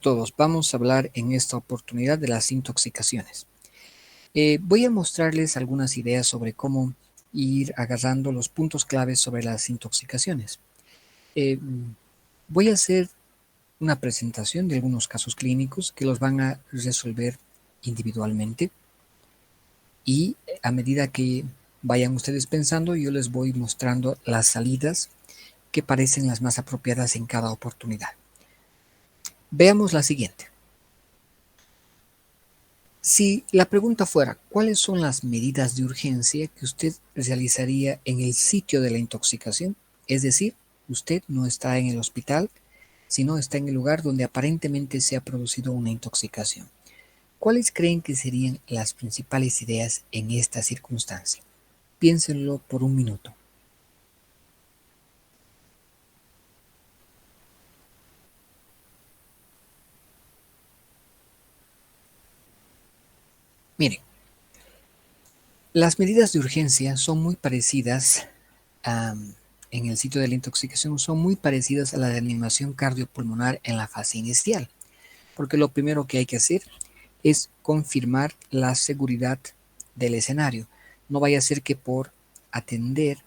Todos, vamos a hablar en esta oportunidad de las intoxicaciones. Voy a mostrarles algunas ideas sobre cómo ir agarrando los puntos claves sobre las intoxicaciones. Eh, Voy a hacer una presentación de algunos casos clínicos que los van a resolver individualmente y a medida que vayan ustedes pensando, yo les voy mostrando las salidas que parecen las más apropiadas en cada oportunidad. Veamos la siguiente. Si la pregunta fuera, ¿cuáles son las medidas de urgencia que usted realizaría en el sitio de la intoxicación? Es decir, usted no está en el hospital, sino está en el lugar donde aparentemente se ha producido una intoxicación. ¿Cuáles creen que serían las principales ideas en esta circunstancia? Piénsenlo por un minuto. Miren, las medidas de urgencia son muy parecidas en el sitio de la intoxicación, son muy parecidas a la reanimación cardiopulmonar en la fase inicial, porque lo primero que hay que hacer es confirmar la seguridad del escenario. No vaya a ser que por atender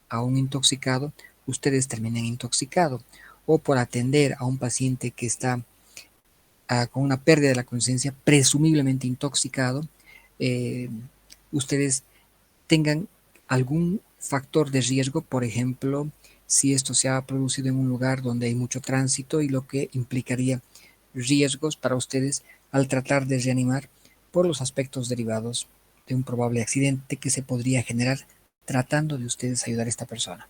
a un intoxicado ustedes terminen intoxicados, o por atender a un paciente que está con una pérdida de la conciencia presumiblemente intoxicado, eh, ustedes tengan algún factor de riesgo, por ejemplo, si esto se ha producido en un lugar donde hay mucho tránsito y lo que implicaría riesgos para ustedes al tratar de reanimar por los aspectos derivados de un probable accidente que se podría generar tratando de ustedes ayudar a esta persona.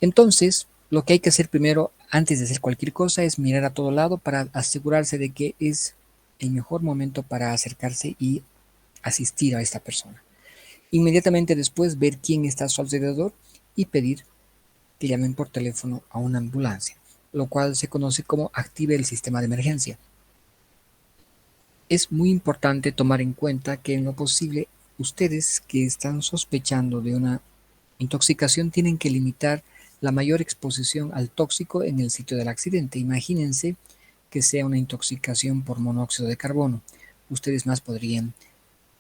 Entonces, lo que hay que hacer primero, antes de hacer cualquier cosa, es mirar a todo lado para asegurarse de que es el mejor momento para acercarse y asistir a esta persona. Inmediatamente después, ver quién está a su alrededor y pedir que llamen por teléfono a una ambulancia, lo cual se conoce como active el sistema de emergencia. Es muy importante tomar en cuenta que en lo posible ustedes que están sospechando de una intoxicación tienen que limitar la mayor exposición al tóxico en el sitio del accidente. Imagínense que sea una intoxicación por monóxido de carbono. Ustedes más podrían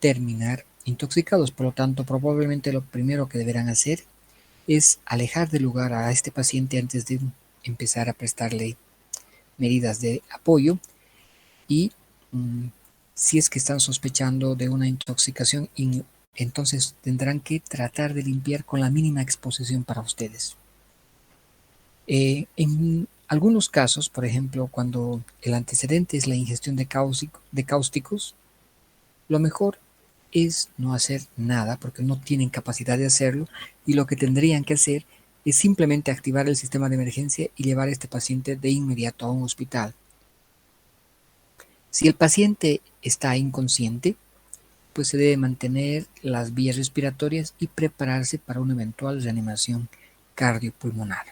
terminar intoxicados. Por lo tanto, probablemente lo primero que deberán hacer es alejar del lugar a este paciente antes de empezar a prestarle medidas de apoyo y si es que están sospechando de una intoxicación, entonces tendrán que tratar de limpiar con la mínima exposición para ustedes. En algunos casos, por ejemplo, cuando el antecedente es la ingestión de cáusticos, lo mejor es no hacer nada porque no tienen capacidad de hacerlo y lo que tendrían que hacer es simplemente activar el sistema de emergencia y llevar a este paciente de inmediato a un hospital. Si el paciente está inconsciente, pues se debe mantener las vías respiratorias y prepararse para una eventual reanimación cardiopulmonar.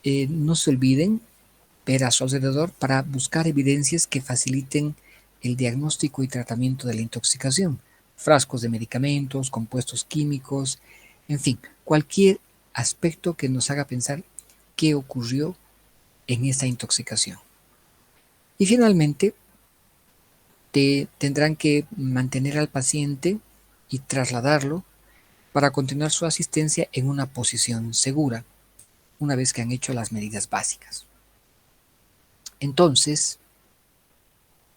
No se olviden ver a su alrededor para buscar evidencias que faciliten el diagnóstico y tratamiento de la intoxicación, frascos de medicamentos, compuestos químicos, en fin, cualquier aspecto que nos haga pensar qué ocurrió en esta intoxicación. Y finalmente, tendrán que mantener al paciente y trasladarlo para continuar su asistencia en una posición segura, una vez que han hecho las medidas básicas. Entonces,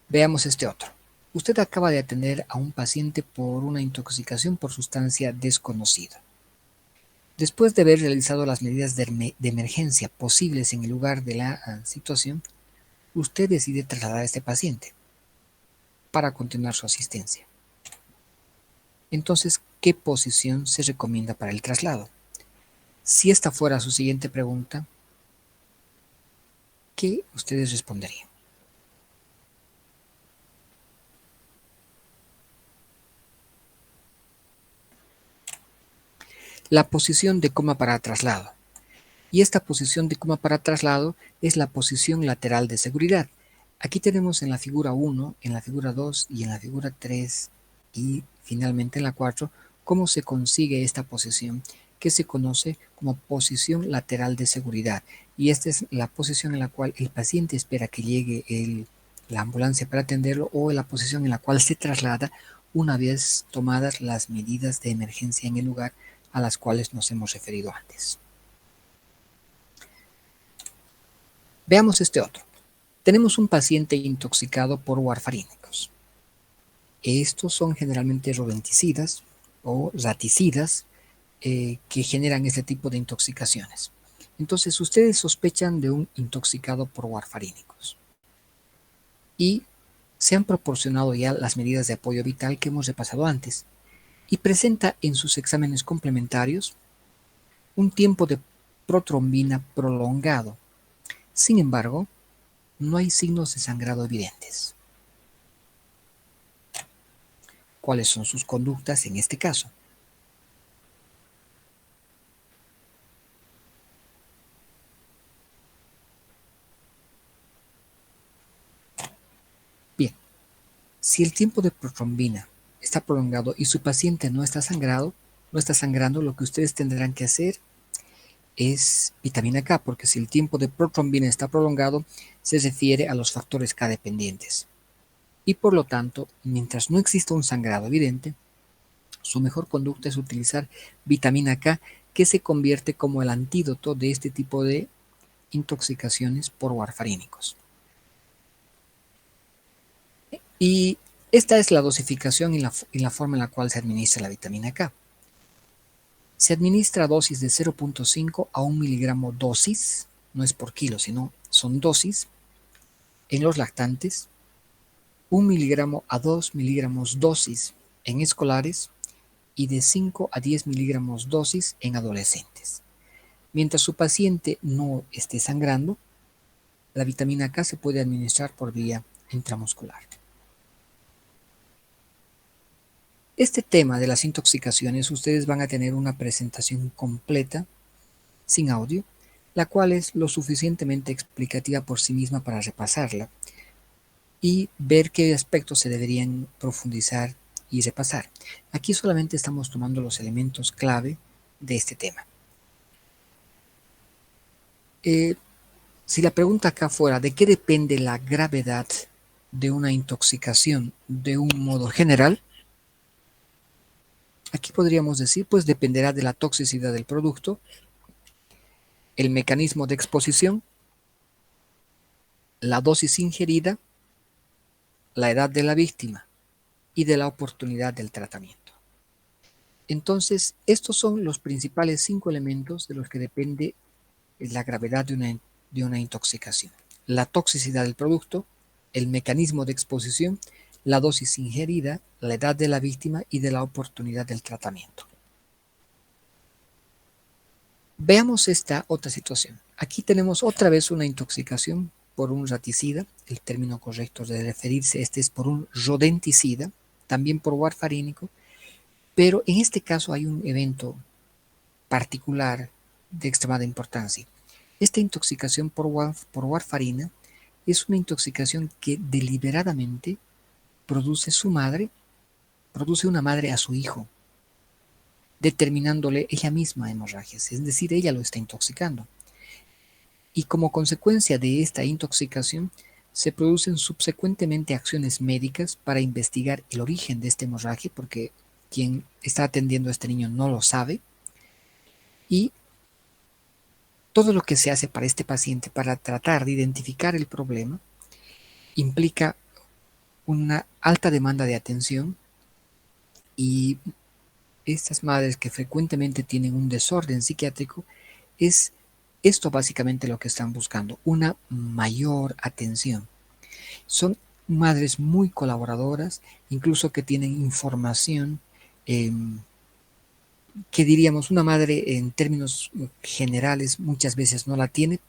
veamos este otro. Usted acaba de atender a un paciente por una intoxicación por sustancia desconocida. Después de haber realizado las medidas de emergencia posibles en el lugar de la situación, usted decide trasladar a este paciente para continuar su asistencia. Entonces, ¿qué posición se recomienda para el traslado? Si esta fuera su siguiente pregunta, ¿qué ustedes responderían? La posición de coma para traslado. Y esta posición de coma para traslado es la posición lateral de seguridad. Aquí tenemos en la figura 1, en la figura 2 y en la figura 3 y finalmente en la 4 cómo se consigue esta posición que se conoce como posición lateral de seguridad. y esta es la posición en la cual el paciente espera que llegue la ambulancia para atenderlo, o la posición en la cual se traslada una vez tomadas las medidas de emergencia en el lugar a las cuales nos hemos referido antes. Veamos este otro. Tenemos un paciente intoxicado por warfarínicos. Estos son generalmente rodenticidas o raticidas que generan este tipo de intoxicaciones. Entonces, ustedes sospechan de un intoxicado por warfarínicos y se han proporcionado ya las medidas de apoyo vital que hemos repasado antes, y presenta en sus exámenes complementarios un tiempo de protrombina prolongado. Sin embargo, no hay signos de sangrado evidentes. ¿Cuáles son sus conductas en este caso? Bien, si el tiempo de protrombina está prolongado y su paciente no está sangrando, lo que ustedes tendrán que hacer es vitamina K, porque si el tiempo de protrombina está prolongado, se refiere a los factores K dependientes. Y por lo tanto, mientras no exista un sangrado evidente, su mejor conducta es utilizar vitamina K, que se convierte como el antídoto de este tipo de intoxicaciones por warfarínicos. Y esta es la dosificación y la forma en la cual se administra la vitamina K. Se administra dosis de 0.5 a 1 miligramo dosis, no es por kilo, sino son dosis, en los lactantes, 1 miligramo a 2 miligramos dosis en escolares y de 5 a 10 miligramos dosis en adolescentes. Mientras su paciente no esté sangrando, la vitamina K se puede administrar por vía intramuscular. Este tema de las intoxicaciones, ustedes van a tener una presentación completa, sin audio, la cual es lo suficientemente explicativa por sí misma para repasarla y ver qué aspectos se deberían profundizar y repasar. Aquí solamente estamos tomando los elementos clave de este tema. Si la pregunta acá fuera de qué depende la gravedad de una intoxicación de un modo general, aquí podríamos decir, pues dependerá de la toxicidad del producto, el mecanismo de exposición, la dosis ingerida, la edad de la víctima y de la oportunidad del tratamiento. Entonces, estos son los principales 5 elementos de los que depende la gravedad de una intoxicación: la toxicidad del producto, el mecanismo de exposición, la dosis ingerida, la edad de la víctima y de la oportunidad del tratamiento. Veamos esta otra situación. Aquí tenemos otra vez una intoxicación por un raticida. El término correcto de referirse es por un rodenticida, también por warfarínico, pero en este caso hay un evento particular de extremada importancia. Esta intoxicación por warfarina es una intoxicación que deliberadamente produce una madre a su hijo, determinándole ella misma hemorragias, es decir, ella lo está intoxicando. Y como consecuencia de esta intoxicación, se producen subsecuentemente acciones médicas para investigar el origen de esta hemorragia, porque quien está atendiendo a este niño no lo sabe, y todo lo que se hace para este paciente para tratar de identificar el problema implica una alta demanda de atención, y estas madres que frecuentemente tienen un desorden psiquiátrico, es esto básicamente lo que están buscando: una mayor atención. Son madres muy colaboradoras, incluso que tienen información que diríamos una madre en términos generales muchas veces no la tiene,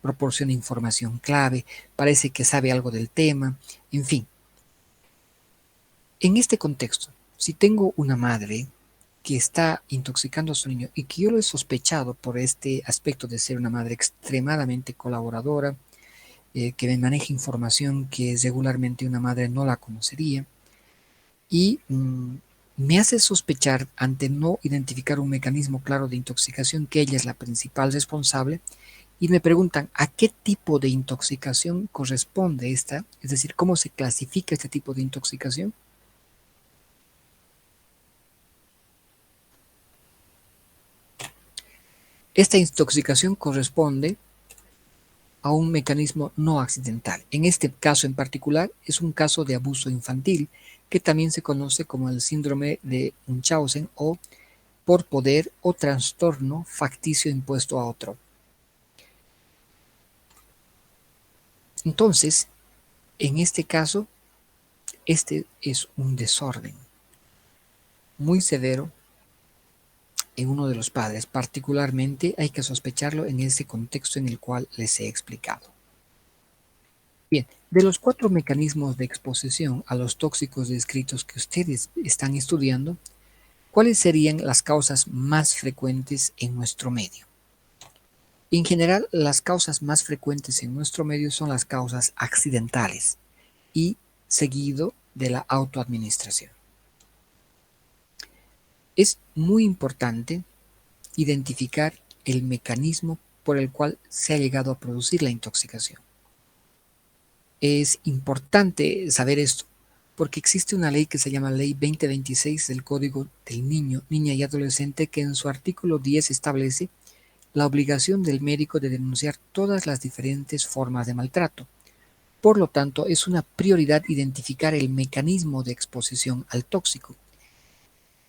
proporciona información clave, parece que sabe algo del tema, en fin. En este contexto, si tengo una madre que está intoxicando a su niño y que yo lo he sospechado por este aspecto de ser una madre extremadamente colaboradora, que me maneja información que regularmente una madre no la conocería, y me hace sospechar, ante no identificar un mecanismo claro de intoxicación, que ella es la principal responsable, Y me preguntan, ¿a qué tipo de intoxicación corresponde esta? Es decir, ¿cómo se clasifica este tipo de intoxicación? Esta intoxicación corresponde a un mecanismo no accidental. En este caso en particular es un caso de abuso infantil que también se conoce como el síndrome de Munchausen o por poder o trastorno facticio impuesto a otro. Entonces, en este caso, este es un desorden muy severo en uno de los padres. Particularmente hay que sospecharlo en ese contexto en el cual les he explicado. Bien, de los 4 mecanismos de exposición a los tóxicos descritos que ustedes están estudiando, ¿cuáles serían las causas más frecuentes en nuestro medio? En general, las causas más frecuentes en nuestro medio son las causas accidentales y seguido de la autoadministración. Es muy importante identificar el mecanismo por el cual se ha llegado a producir la intoxicación. Es importante saber esto porque existe una ley que se llama Ley 2026 del Código del Niño, Niña y Adolescente que en su artículo 10 establece la obligación del médico de denunciar todas las diferentes formas de maltrato. Por lo tanto, es una prioridad identificar el mecanismo de exposición al tóxico,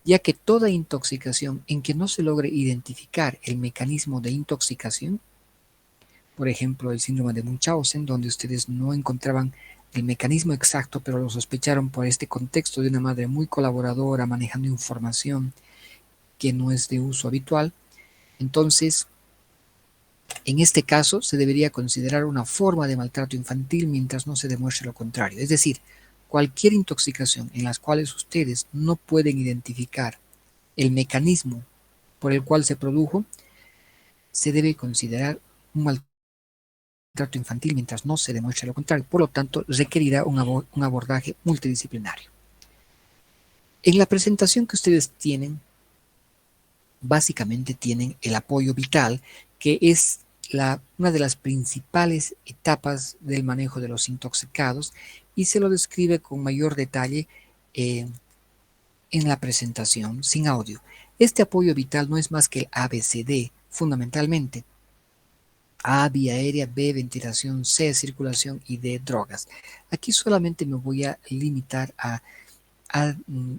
ya que toda intoxicación en que no se logre identificar el mecanismo de intoxicación, por ejemplo, el síndrome de Munchausen, donde ustedes no encontraban el mecanismo exacto, pero lo sospecharon por este contexto de una madre muy colaboradora, manejando información que no es de uso habitual, entonces en este caso, se debería considerar una forma de maltrato infantil mientras no se demuestre lo contrario. Es decir, cualquier intoxicación en las cuales ustedes no pueden identificar el mecanismo por el cual se produjo, se debe considerar un maltrato infantil mientras no se demuestre lo contrario. Por lo tanto, requerirá un abordaje multidisciplinario. En la presentación que ustedes tienen, básicamente tienen el apoyo vital, que es una de las principales etapas del manejo de los intoxicados y se lo describe con mayor detalle eh, en la presentación sin audio. Este apoyo vital no es más que el ABCD, fundamentalmente. A, vía aérea, B, ventilación, C, circulación y D, drogas. Aquí solamente me voy a limitar a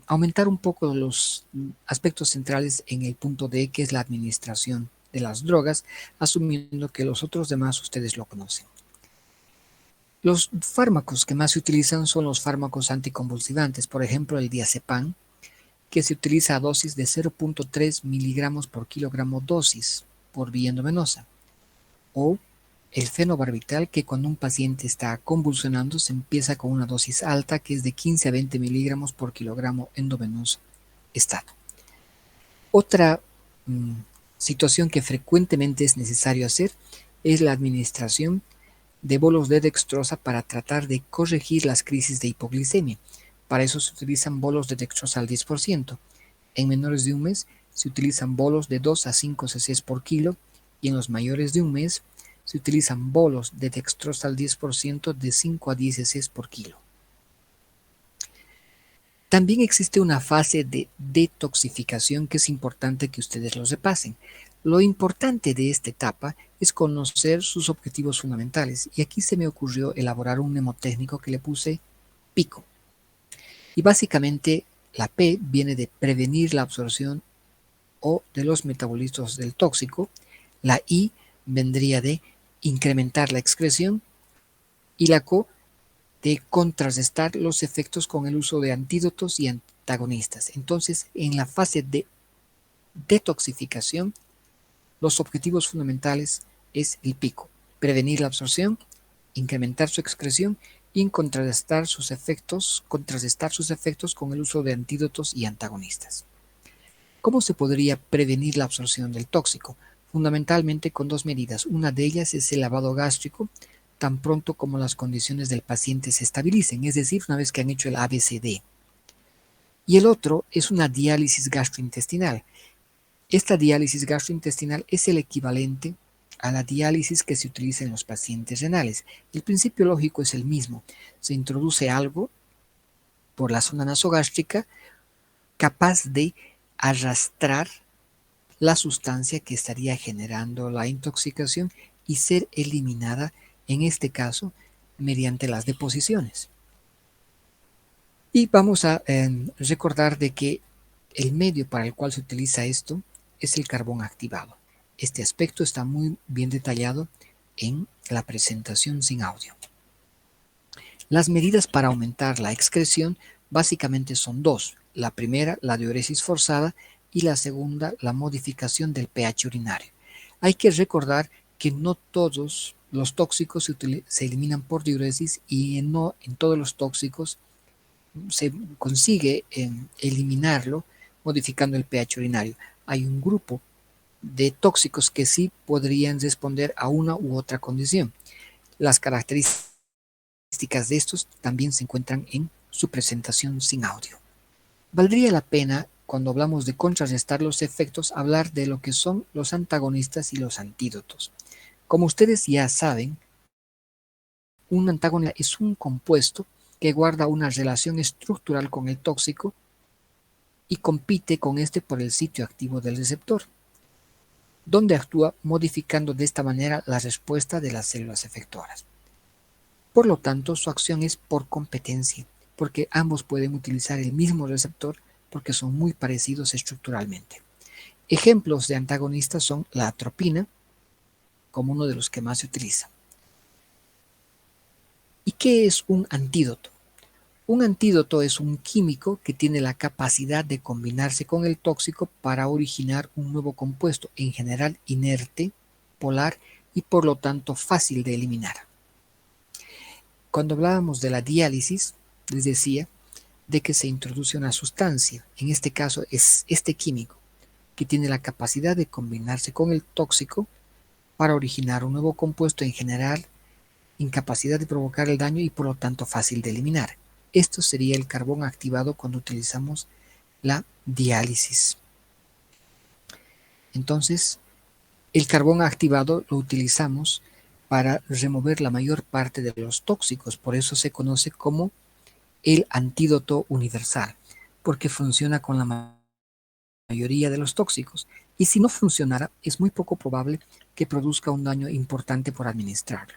aumentar un poco los aspectos centrales en el punto D, que es la administración de las drogas, asumiendo que los otros demás ustedes lo conocen. Los fármacos que más se utilizan son los fármacos anticonvulsivantes, por ejemplo el diazepam, que se utiliza a dosis de 0.3 miligramos por kilogramo dosis por vía endovenosa, o el fenobarbital, que cuando un paciente está convulsionando se empieza con una dosis alta que es de 15 a 20 miligramos por kilogramo endovenoso estado. Otra situación que frecuentemente es necesario hacer es la administración de bolos de dextrosa para tratar de corregir las crisis de hipoglicemia. Para eso se utilizan bolos de dextrosa al 10%. En menores de un mes se utilizan bolos de 2 a 5 cc por kilo y en los mayores de un mes se utilizan bolos de dextrosa al 10% de 5 a 10 cc por kilo. También existe una fase de detoxificación que es importante que ustedes lo repasen. Lo importante de esta etapa es conocer sus objetivos fundamentales y aquí se me ocurrió elaborar un mnemotécnico que le puse PICO. Y básicamente la P viene de prevenir la absorción o de los metabolitos del tóxico, la I vendría de incrementar la excreción y la CO de contrarrestar los efectos con el uso de antídotos y antagonistas. Entonces, en la fase de detoxificación, los objetivos fundamentales es el pico, prevenir la absorción, incrementar su excreción y contrarrestar sus efectos con el uso de antídotos y antagonistas. ¿Cómo se podría prevenir la absorción del tóxico? Fundamentalmente con 2 medidas. Una de ellas es el lavado gástrico, tan pronto como las condiciones del paciente se estabilicen, es decir, una vez que han hecho el ABCD. Y el otro es una diálisis gastrointestinal. Esta diálisis gastrointestinal es el equivalente a la diálisis que se utiliza en los pacientes renales. El principio lógico es el mismo. Se introduce algo por la zona nasogástrica capaz de arrastrar la sustancia que estaría generando la intoxicación y ser eliminada, en este caso, mediante las deposiciones. Y vamos a recordar de que el medio para el cual se utiliza esto es el carbón activado. Este aspecto está muy bien detallado en la presentación sin audio. Las medidas para aumentar la excreción básicamente son dos. La primera, la diuresis forzada, y la segunda, la modificación del pH urinario. Hay que recordar que no todos los tóxicos se eliminan por diuresis y no en todos los tóxicos se consigue eliminarlo modificando el pH urinario. Hay un grupo de tóxicos que sí podrían responder a una u otra condición. Las características de estos también se encuentran en su presentación sin audio. Valdría la pena, cuando hablamos de contrarrestar los efectos, hablar de lo que son los antagonistas y los antídotos. Como ustedes ya saben, un antagonista es un compuesto que guarda una relación estructural con el tóxico y compite con este por el sitio activo del receptor, donde actúa modificando de esta manera la respuesta de las células efectoras. Por lo tanto, su acción es por competencia, porque ambos pueden utilizar el mismo receptor porque son muy parecidos estructuralmente. Ejemplos de antagonistas son la atropina, como uno de los que más se utiliza. ¿Y qué es un antídoto? Un antídoto es un químico que tiene la capacidad de combinarse con el tóxico para originar un nuevo compuesto, en general inerte, polar y por lo tanto fácil de eliminar. Cuando hablábamos de la diálisis, les decía de que se introduce una sustancia, en este caso es este químico, que tiene la capacidad de combinarse con el tóxico para originar un nuevo compuesto, en general incapacidad de provocar el daño y por lo tanto fácil de eliminar. Esto sería el carbón activado cuando utilizamos la diálisis. Entonces, el carbón activado lo utilizamos para remover la mayor parte de los tóxicos, por eso se conoce como el antídoto universal, porque funciona con la mayoría de los tóxicos. Y si no funcionara, es muy poco probable que produzca un daño importante por administrarlo.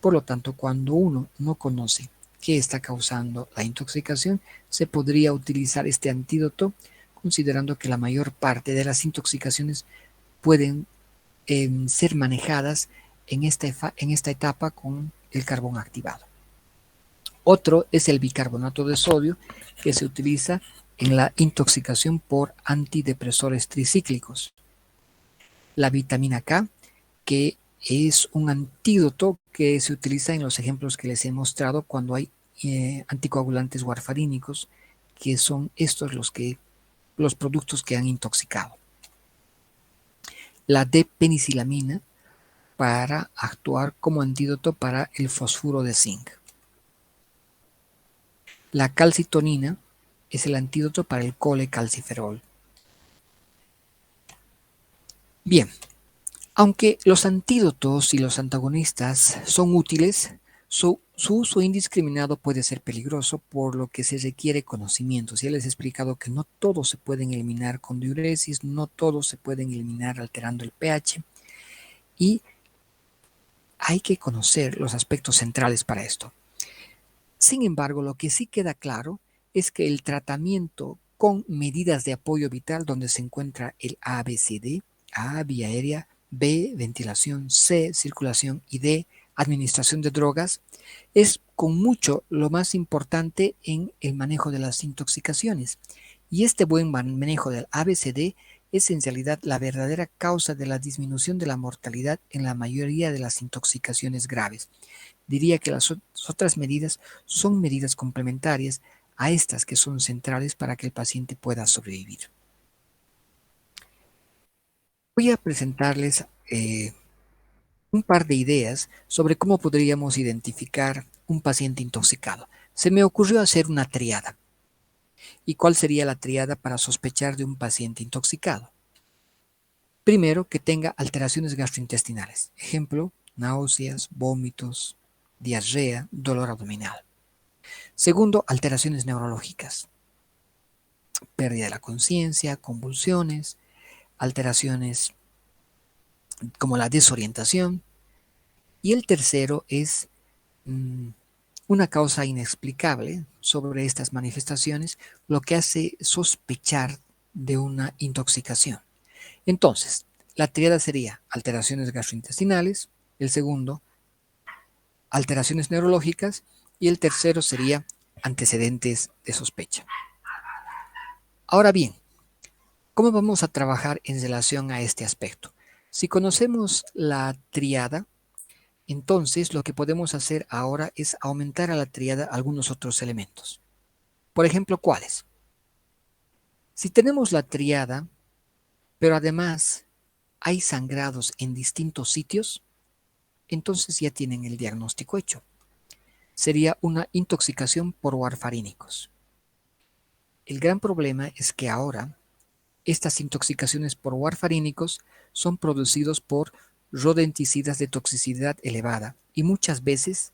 Por lo tanto, cuando uno no conoce qué está causando la intoxicación, se podría utilizar este antídoto, considerando que la mayor parte de las intoxicaciones pueden ser manejadas en esta etapa con el carbón activado. Otro es el bicarbonato de sodio, que se utiliza en la intoxicación por antidepresores tricíclicos. La vitamina K, que es un antídoto que se utiliza en los ejemplos que les he mostrado cuando hay anticoagulantes warfarínicos, que son estos los productos que han intoxicado. La D-penicilamina, para actuar como antídoto para el fosfuro de zinc. La calcitonina es el antídoto para el colecalciferol. Bien, aunque los antídotos y los antagonistas son útiles, su uso indiscriminado puede ser peligroso, por lo que se requiere conocimiento. Ya les he explicado que no todos se pueden eliminar con diuresis, no todos se pueden eliminar alterando el pH, y hay que conocer los aspectos centrales para esto. Sin embargo, lo que sí queda claro es que el tratamiento con medidas de apoyo vital, donde se encuentra el ABCD, A, vía aérea, B, ventilación, C, circulación y D, administración de drogas, es con mucho lo más importante en el manejo de las intoxicaciones. Y este buen manejo del ABCD es en realidad la verdadera causa de la disminución de la mortalidad en la mayoría de las intoxicaciones graves. Diría que las otras medidas son medidas complementarias a estas que son centrales para que el paciente pueda sobrevivir. Voy a presentarles un par de ideas sobre cómo podríamos identificar un paciente intoxicado. Se me ocurrió hacer una triada. ¿Y cuál sería la triada para sospechar de un paciente intoxicado? Primero, que tenga alteraciones gastrointestinales. Ejemplo, náuseas, vómitos, diarrea, dolor abdominal. Segundo, alteraciones neurológicas. Pérdida de la conciencia, convulsiones, alteraciones como la desorientación. Y el tercero es una causa inexplicable sobre estas manifestaciones, lo que hace sospechar de una intoxicación. Entonces, la tríada sería alteraciones gastrointestinales, el segundo, alteraciones neurológicas, y el tercero sería antecedentes de sospecha. Ahora bien, ¿cómo vamos a trabajar en relación a este aspecto? Si conocemos la tríada, entonces lo que podemos hacer ahora es aumentar a la tríada algunos otros elementos. Por ejemplo, ¿cuáles? Si tenemos la tríada, pero además hay sangrados en distintos sitios, entonces ya tienen el diagnóstico hecho. Sería una intoxicación por warfarínicos. El gran problema es que ahora estas intoxicaciones por warfarínicos son producidos por rodenticidas de toxicidad elevada y muchas veces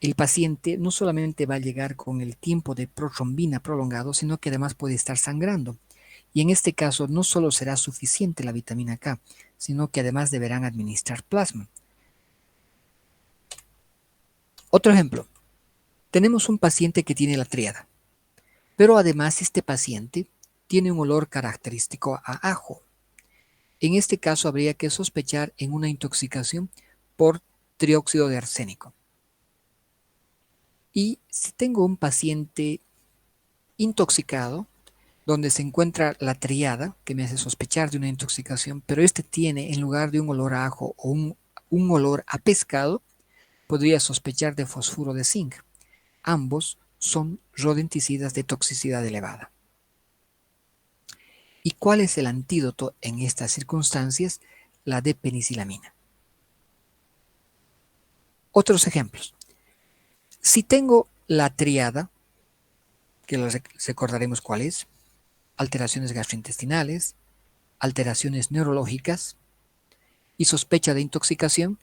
el paciente no solamente va a llegar con el tiempo de protrombina prolongado, sino que además puede estar sangrando. Y en este caso no solo será suficiente la vitamina K, sino que además deberán administrar plasma. Otro ejemplo, tenemos un paciente que tiene la tríada, pero además este paciente tiene un olor característico a ajo. En este caso habría que sospechar en una intoxicación por trióxido de arsénico. Y si tengo un paciente intoxicado, donde se encuentra la tríada, que me hace sospechar de una intoxicación, pero este tiene, en lugar de un olor a ajo o un olor a pescado, podría sospechar de fosfuro de zinc. Ambos son rodenticidas de toxicidad elevada. ¿Y cuál es el antídoto en estas circunstancias? La de penicilamina. Otros ejemplos. Si tengo la tríada, que recordaremos cuál es, alteraciones gastrointestinales, alteraciones neurológicas y sospecha de intoxicación,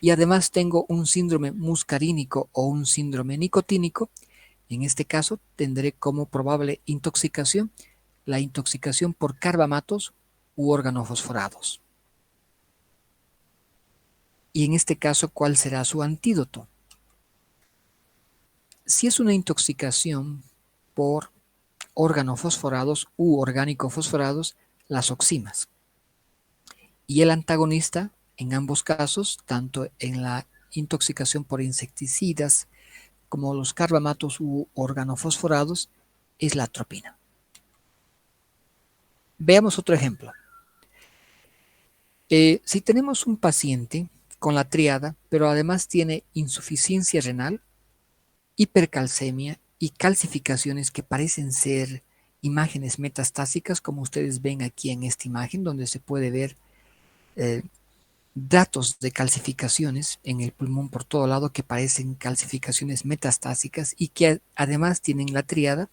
y además tengo un síndrome muscarínico o un síndrome nicotínico, en este caso tendré como probable intoxicación la intoxicación por carbamatos u organofosforados. Y en este caso, ¿cuál será su antídoto? Si es una intoxicación por organofosforados u orgánico-fosforados, las oximas. Y el antagonista, en ambos casos, tanto en la intoxicación por insecticidas como los carbamatos u organofosforados, es la atropina. Veamos otro ejemplo. Si tenemos un paciente con la tríada, pero además tiene insuficiencia renal, hipercalcemia y calcificaciones que parecen ser imágenes metastásicas, como ustedes ven aquí en esta imagen, donde se puede ver datos de calcificaciones en el pulmón por todo lado que parecen calcificaciones metastásicas y que además tienen la tríada,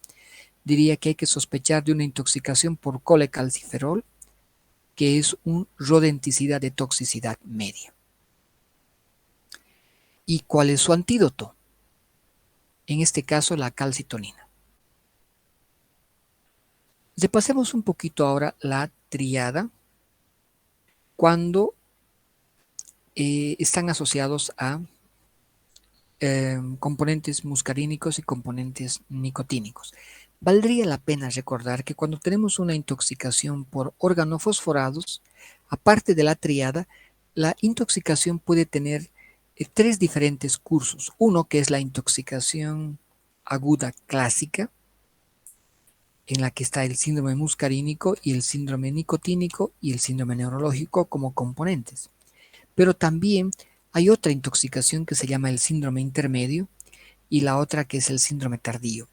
diría que hay que sospechar de una intoxicación por colecalciferol, que es un rodenticida de toxicidad media. ¿Y cuál es su antídoto? En este caso, la calcitonina. Repasemos un poquito ahora la tríada cuando están asociados a componentes muscarínicos y componentes nicotínicos. Valdría la pena recordar que cuando tenemos una intoxicación por organofosforados, aparte de la tríada, la intoxicación puede tener tres diferentes cursos. Uno que es la intoxicación aguda clásica, en la que está el síndrome muscarínico y el síndrome nicotínico y el síndrome neurológico como componentes. Pero también hay otra intoxicación que se llama el síndrome intermedio y la otra que es el síndrome tardío.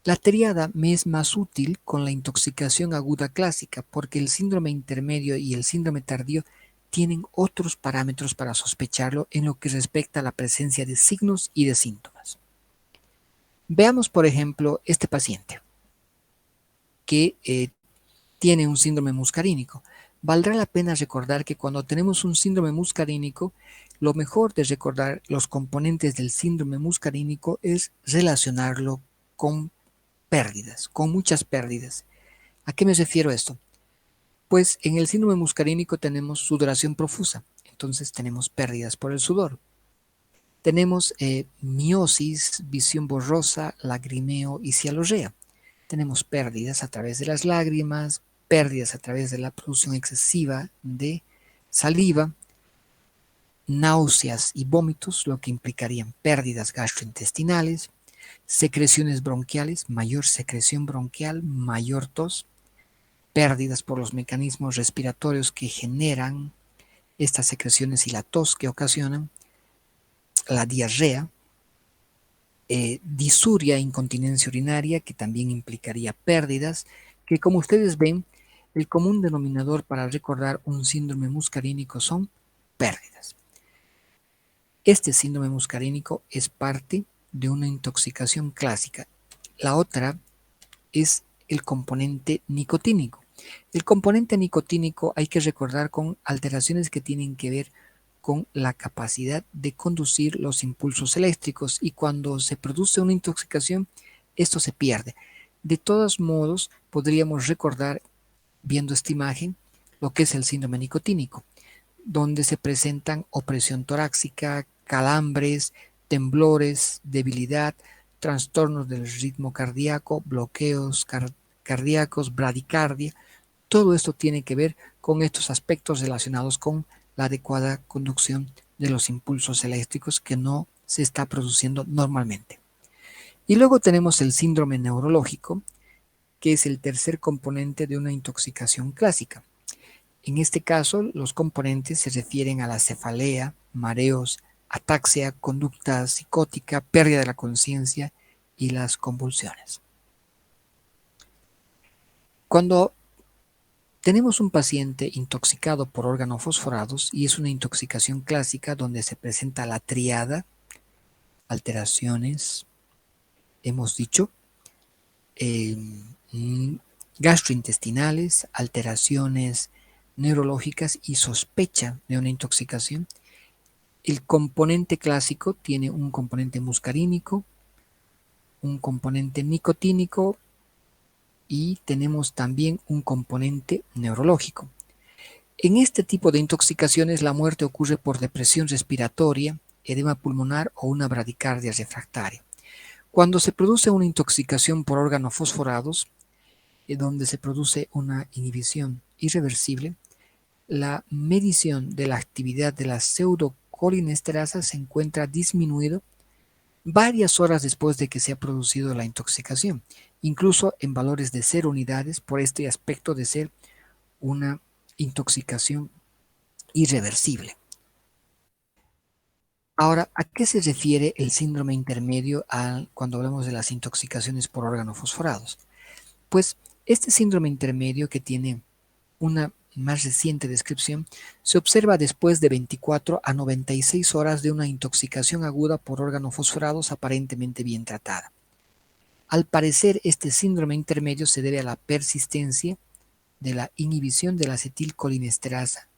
La tríada me es más útil con la intoxicación aguda clásica porque el síndrome intermedio y el síndrome tardío tienen otros parámetros para sospecharlo en lo que respecta a la presencia de signos y de síntomas. Veamos, por ejemplo, este paciente que tiene un síndrome muscarínico. Valdrá la pena recordar que cuando tenemos un síndrome muscarínico, lo mejor de recordar los componentes del síndrome muscarínico es relacionarlo con pérdidas, con muchas pérdidas. ¿A qué me refiero a esto? Pues en el síndrome muscarínico tenemos sudoración profusa, entonces tenemos pérdidas por el sudor. Tenemos miosis, visión borrosa, lagrimeo y cialorrea. Tenemos pérdidas a través de las lágrimas, pérdidas a través de la producción excesiva de saliva, náuseas y vómitos, lo que implicarían pérdidas gastrointestinales, secreciones bronquiales, mayor secreción bronquial, mayor tos, pérdidas por los mecanismos respiratorios que generan estas secreciones y la tos que ocasionan, la diarrea, disuria e incontinencia urinaria, que también implicaría pérdidas, que como ustedes ven, el común denominador para recordar un síndrome muscarínico son pérdidas. Este síndrome muscarínico es parte de una intoxicación clásica. La otra es el componente nicotínico. El componente nicotínico hay que recordar con alteraciones que tienen que ver con la capacidad de conducir los impulsos eléctricos, y cuando se produce una intoxicación, esto se pierde. De todos modos, podríamos recordar, viendo esta imagen, lo que es el síndrome nicotínico, donde se presentan opresión torácica, calambres, temblores, debilidad, trastornos del ritmo cardíaco, bloqueos cardíacos, bradicardia. Todo esto tiene que ver con estos aspectos relacionados con la adecuada conducción de los impulsos eléctricos que no se está produciendo normalmente. Y luego tenemos el síndrome neurológico, que es el tercer componente de una intoxicación clásica. En este caso, los componentes se refieren a la cefalea, mareos, ataxia, conducta psicótica, pérdida de la conciencia y las convulsiones. Cuando tenemos un paciente intoxicado por organofosforados, y es una intoxicación clásica donde se presenta la triada, alteraciones, hemos dicho, eh, gastrointestinales, alteraciones neurológicas y sospecha de una intoxicación. El componente clásico tiene un componente muscarínico, un componente nicotínico y tenemos también un componente neurológico. En este tipo de intoxicaciones la muerte ocurre por depresión respiratoria, edema pulmonar o una bradicardia refractaria. Cuando se produce una intoxicación por organofosforados, donde se produce una inhibición irreversible, la medición de la actividad de la pseudocolinesterasa se encuentra disminuido varias horas después de que se ha producido la intoxicación, incluso en valores de 0 unidades, por este aspecto de ser una intoxicación irreversible. Ahora, ¿a qué se refiere el síndrome intermedio cuando hablamos de las intoxicaciones por organofosforados? Pues este síndrome intermedio, que tiene una más reciente descripción, se observa después de 24 a 96 horas de una intoxicación aguda por organofosforados aparentemente bien tratada. Al parecer, este síndrome intermedio se debe a la persistencia de la inhibición de la acetilcolinesterasa,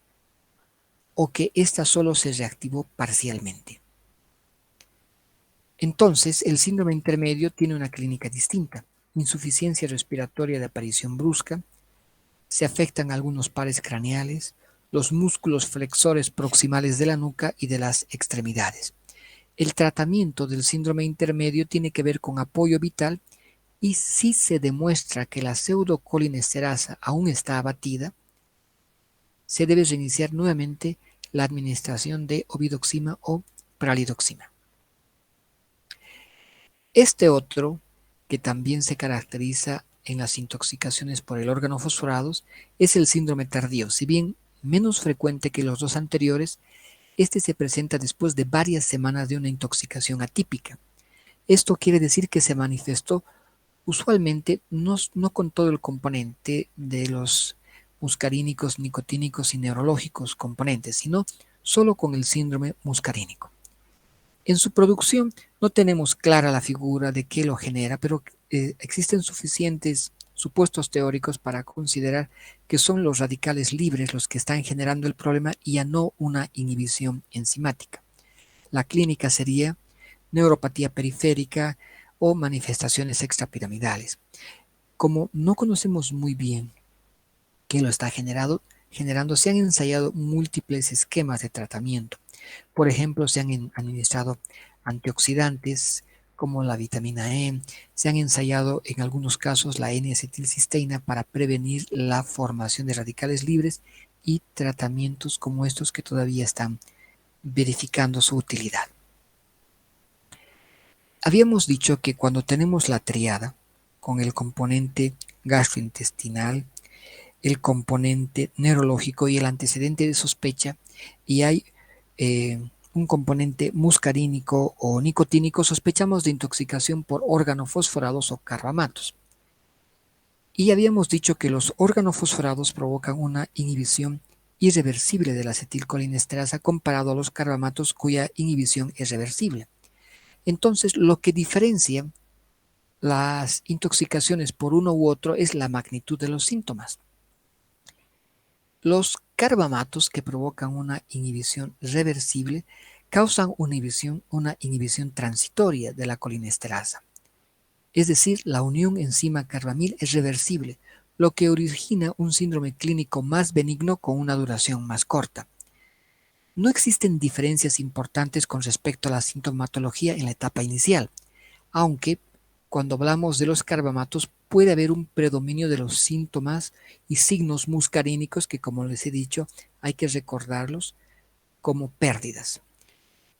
o que ésta solo se reactivó parcialmente. Entonces, el síndrome intermedio tiene una clínica distinta: insuficiencia respiratoria de aparición brusca, se afectan algunos pares craneales, los músculos flexores proximales de la nuca y de las extremidades. El tratamiento del síndrome intermedio tiene que ver con apoyo vital, y si se demuestra que la pseudocolinesterasa aún está abatida, se debe reiniciar nuevamente la administración de obidoxima o pralidoxima. Este otro, que también se caracteriza en las intoxicaciones por el órgano fosforados, es el síndrome tardío. Si bien menos frecuente que los dos anteriores, este se presenta después de varias semanas de una intoxicación atípica. Esto quiere decir que se manifestó usualmente no con todo el componente de los muscarínicos, nicotínicos y neurológicos componentes, sino solo con el síndrome muscarínico. En su producción no tenemos clara la figura de qué lo genera, pero existen suficientes supuestos teóricos para considerar que son los radicales libres los que están generando el problema y ya no una inhibición enzimática. La clínica sería neuropatía periférica o manifestaciones extrapiramidales. Como no conocemos muy bien qué lo está generando, se han ensayado múltiples esquemas de tratamiento. Por ejemplo, se han administrado antioxidantes como la vitamina E, se han ensayado en algunos casos la N-acetilcisteína para prevenir la formación de radicales libres y tratamientos como estos que todavía están verificando su utilidad. Habíamos dicho que cuando tenemos la triada con el componente gastrointestinal, el componente neurológico y el antecedente de sospecha, y hay un componente muscarínico o nicotínico, sospechamos de intoxicación por organofosforados o carbamatos. Y habíamos dicho que los organofosforados provocan una inhibición irreversible de la acetilcolinesterasa comparado a los carbamatos cuya inhibición es reversible. Entonces, lo que diferencia las intoxicaciones por uno u otro es la magnitud de los síntomas. Los carbamatos que provocan una inhibición reversible causan una inhibición transitoria de la colinesterasa. Es decir, la unión enzima-carbamil es reversible, lo que origina un síndrome clínico más benigno con una duración más corta. No existen diferencias importantes con respecto a la sintomatología en la etapa inicial, aunque cuando hablamos de los carbamatos puede haber un predominio de los síntomas y signos muscarínicos que, como les he dicho, hay que recordarlos como pérdidas.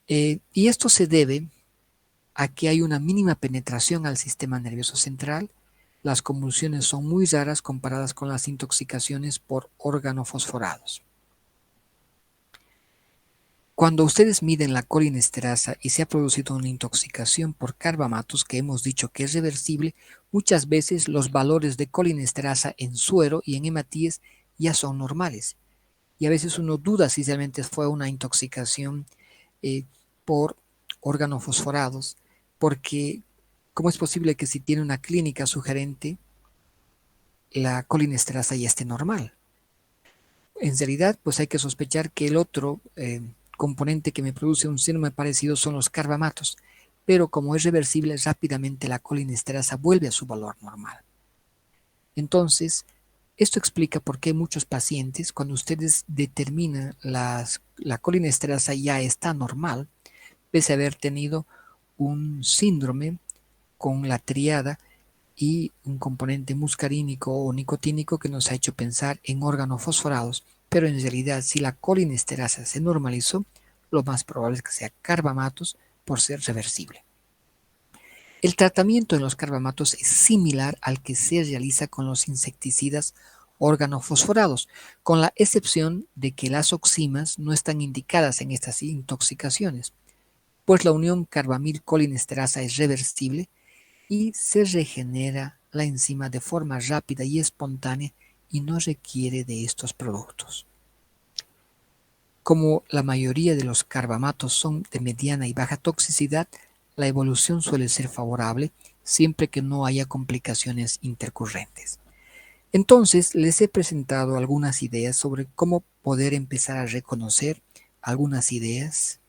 Y esto se debe a que hay una mínima penetración al sistema nervioso central. Las convulsiones son muy raras comparadas con las intoxicaciones por organofosforados. Cuando ustedes miden la colinesterasa y se ha producido una intoxicación por carbamatos que hemos dicho que es reversible, muchas veces los valores de colinesterasa en suero y en hematíes ya son normales. Y a veces uno duda si realmente fue una intoxicación por organofosforados, porque ¿cómo es posible que si tiene una clínica sugerente la colinesterasa ya esté normal? En realidad, pues hay que sospechar que el otro componente que me produce un síndrome parecido son los carbamatos, pero como es reversible, rápidamente la colinesterasa vuelve a su valor normal. Entonces, esto explica por qué muchos pacientes, cuando ustedes determinan la colinesterasa ya está normal, pese a haber tenido un síndrome con la triada y un componente muscarínico o nicotínico que nos ha hecho pensar en organofosforados, pero en realidad si la colinesterasa se normalizó, lo más probable es que sea carbamatos por ser reversible. El tratamiento en los carbamatos es similar al que se realiza con los insecticidas organofosforados, con la excepción de que las oximas no están indicadas en estas intoxicaciones, pues la unión carbamil-colinesterasa es reversible y se regenera la enzima de forma rápida y espontánea y no requiere de estos productos. Como la mayoría de los carbamatos son de mediana y baja toxicidad, la evolución suele ser favorable siempre que no haya complicaciones intercurrentes. Entonces, les he presentado algunas ideas sobre cómo poder empezar a reconocer algunas ideas,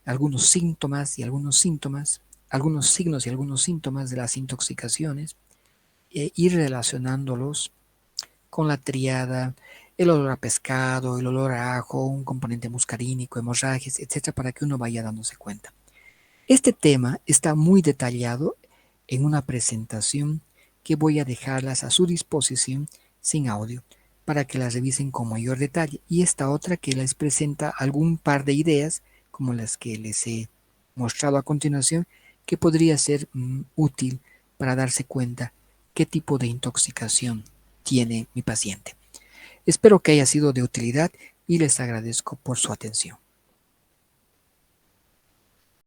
algunos síntomas y algunos síntomas, algunos signos y algunos síntomas de las intoxicaciones e ir relacionándolos con la triada, el olor a pescado, el olor a ajo, un componente muscarínico, hemorragias, etcétera, para que uno vaya dándose cuenta. Este tema está muy detallado en una presentación que voy a dejarlas a su disposición sin audio para que las revisen con mayor detalle, y esta otra que les presenta algún par de ideas como las que les he mostrado a continuación que podría ser útil para darse cuenta qué tipo de intoxicación tiene mi paciente. Espero que haya sido de utilidad y les agradezco por su atención.